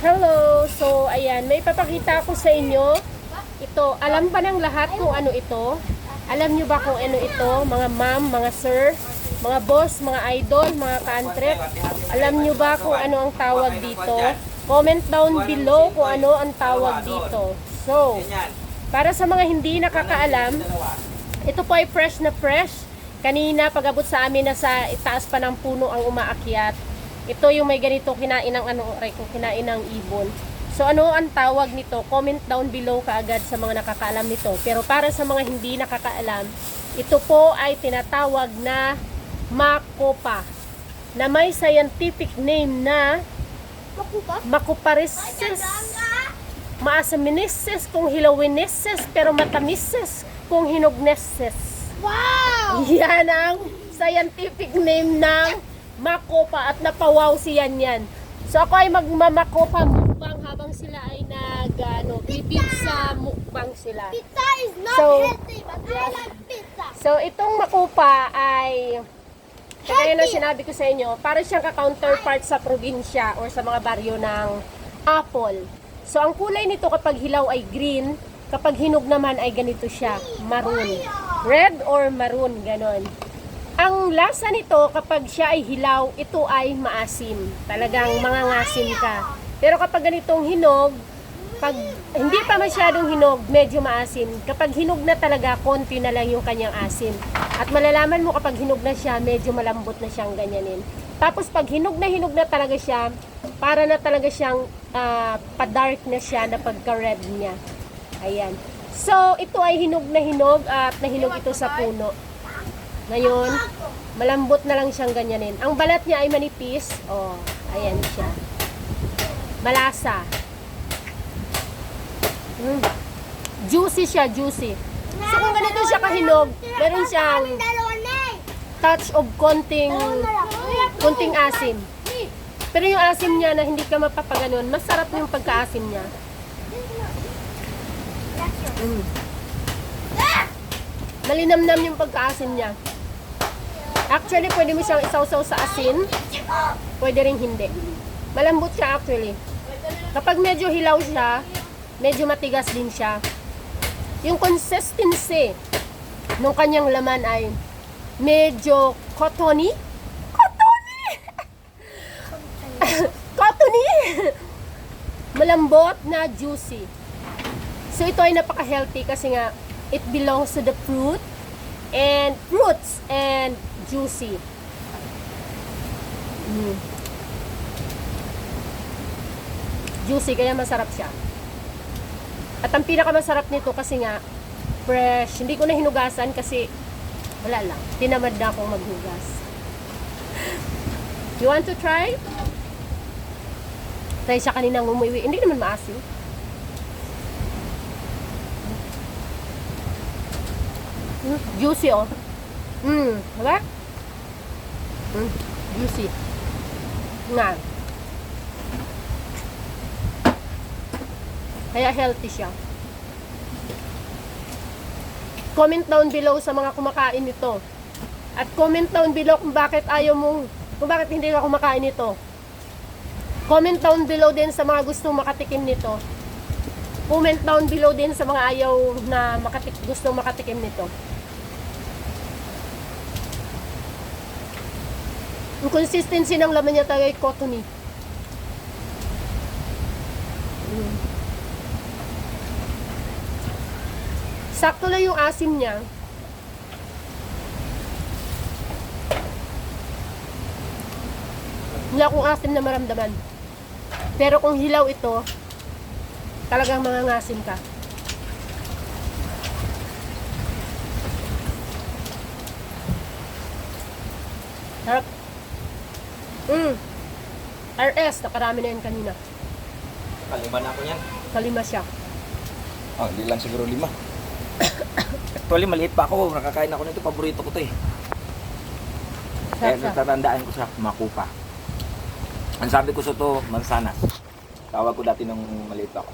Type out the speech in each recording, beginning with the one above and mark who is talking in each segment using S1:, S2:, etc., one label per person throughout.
S1: Hello! So, ayan, may papakita ko sa inyo. Ito, alam ba ng lahat kung ano ito? Alam nyo ba kung ano ito? Mga ma'am, mga sir, mga boss, mga idol, mga ka-antrep. Alam nyo ba kung ano ang tawag dito? Comment down below kung ano ang tawag dito. So, para sa mga hindi nakakaalam, ito po ay fresh na fresh. Kanina, pag-abot sa amin, nasa itaas pa ng puno ang umaakyat. Ito yung may ganito kinain ng kinain ng ibon. So ano ang tawag nito? Comment down below kaagad sa mga nakakaalam nito. Pero para sa mga hindi nakakaalam, ito po ay tinatawag na makopa, na may scientific name na Macoparisis maasaminisis kung hilawinisis pero matamisis kung hinugnesis.
S2: Wow!
S1: Yan ang scientific name ng makopa at napawaw si Yan. So ako ay magmamakopa mukbang habang sila ay bibig sa mukbang sila.
S2: Pizza is not healthy, but I like pizza.
S1: So itong makopa ay kagaya na sinabi ko sa inyo, para siyang ka-counterpart sa probinsya or sa mga baryo ng apple. So ang kulay nito kapag hilaw ay green, kapag hinog naman ay ganito siya, maroon. Red or maroon, ganon. Ang lasa nito kapag siya ay hilaw, ito ay maasim. Talagang mangangasim ka. Pero kapag ganitong hinog, pag hindi pa masyadong hinog, medyo maasim. Kapag hinog na talaga, konti na lang yung kanyang asim. At malalaman mo kapag hinog na siya, medyo malambot na siyang ganyanin. Tapos pag hinog na talaga siya, para na talaga siyang pa-dark na siya na pagka-red niya. Ayan. So, ito ay hinog na hinog at nahinog ito sa puno. Ngayon, malambot na lang siyang ganyanin. Ang balat niya ay manipis. Oh, ayan siya. Malasa. Juicy siya, juicy. So, kung ganito siya kahinog, meron siyang touch of konting asim. Pero yung asim niya na hindi ka mapapaganon, masarap yung pagka-asim niya. Malinamnam yung pagka-asim niya. Actually, pwede mo siyang isawsaw sa asin. Pwede rin hindi. Malambot siya actually. Kapag medyo hilaw siya, medyo matigas din siya. Yung consistency ng kanyang laman ay medyo cottony. Cottony! Malambot na juicy. So ito ay napaka-healthy kasi nga it belongs to the fruits and juicy. Juicy, kaya masarap siya. At ang pinakamasarap nito kasi nga fresh. Hindi ko na hinugasan kasi wala lang. Tinamad na akong maghugas. You want to try? Try siya kaninang umuwi. Hindi naman maasim. Juicy oh. Diba? Juicy. Nga. Kaya healthy siya. Comment down below sa mga kumakain nito. At comment down below kung bakit kung bakit hindi ka kumakain nito. Comment down below din sa mga gustong makatikim nito. Comment down below din sa mga ayaw na gustong makatikim nito. Yung consistency ng laman niya talaga ay cottony. Sakto lang yung asim niya. Wala akong asim na maramdaman. Pero kung hilaw ito, talagang mangangasim ka. Sarap. RS, nakarami na yan kanina.
S3: Kalima na ako niyan.
S1: Kalima siya.
S3: Oh, hindi lang siguro 5. Actually, maliit pa ako. Nakakain ako nito. Paborito ko to eh. Kaya natatandaan ko sa makupa. Ang sabi ko sa to, mansanas. Tawag ko dati nung maliit pa ako.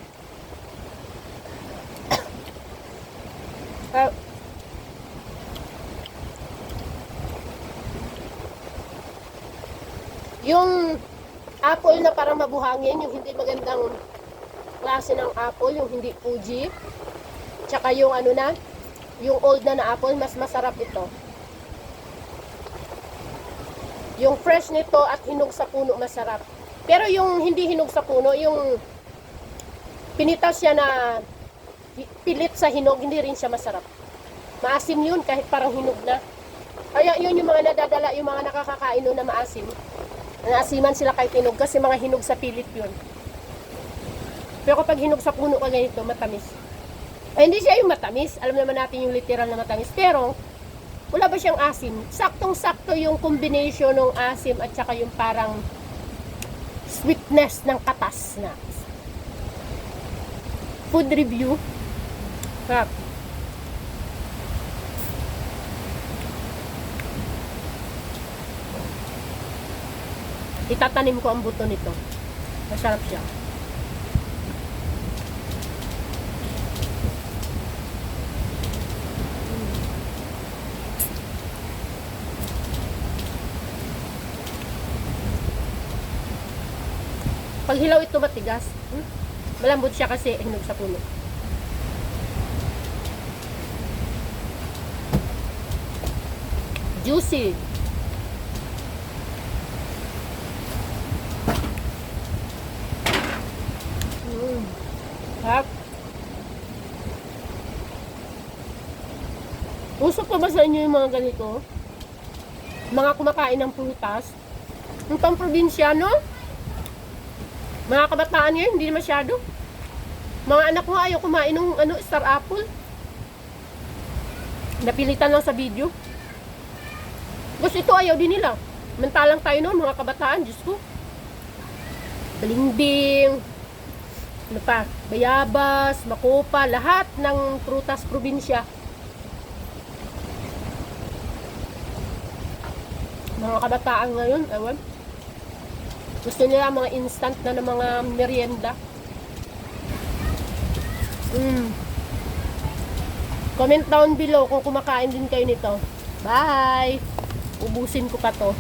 S1: Yung apple na parang mabuhangin, yung hindi magandang klase ng apple, yung hindi Fuji. Tsaka yung ano na, yung old na apple, mas masarap ito. Yung fresh nito at hinog sa puno masarap. Pero yung hindi hinog sa puno, yung pinitas siya na pilit sa hinog, hindi rin siya masarap. Maasim yun kahit parang hinog na. Kaya yun yung mga nadadala, yung mga nakakakain nun na maasim. Naasiman sila kahit hinog kasi mga hinog sa pilit yun. Pero kapag hinog sa puno ka ganito, matamis. Ay, hindi siya yung matamis. Alam naman natin yung literal na matamis. Pero, wala ba siyang asim? Saktong-sakto yung combination ng asim at saka yung parang sweetness ng katas na. Food review. Sarap. Itatanim ko ang buto nito. Masarap siya. Pag hilaw ito matigas. Malambot siya kasi hinog sa puno. Juicy. Sarap. Usok pa ba sa inyo yung mga ganito? Mga kumakain ng prutas? Yung pang-probinsyano? Mga kabataan ngayon, hindi masyado. Mga anak ko ayaw kumain ng star apple. Napilitan lang sa video. Gusto ito ayaw din nila. Mantalang tayo noon, mga kabataan, Diyos ko. Balimbing, ano pa, bayabas, makopa, lahat ng prutas probinsya. Mga kabataan ngayon, ewan. Gusto nila mga instant na ng mga merienda. Comment down below kung kumakain din kayo nito. Bye! Ubusin ko pa to.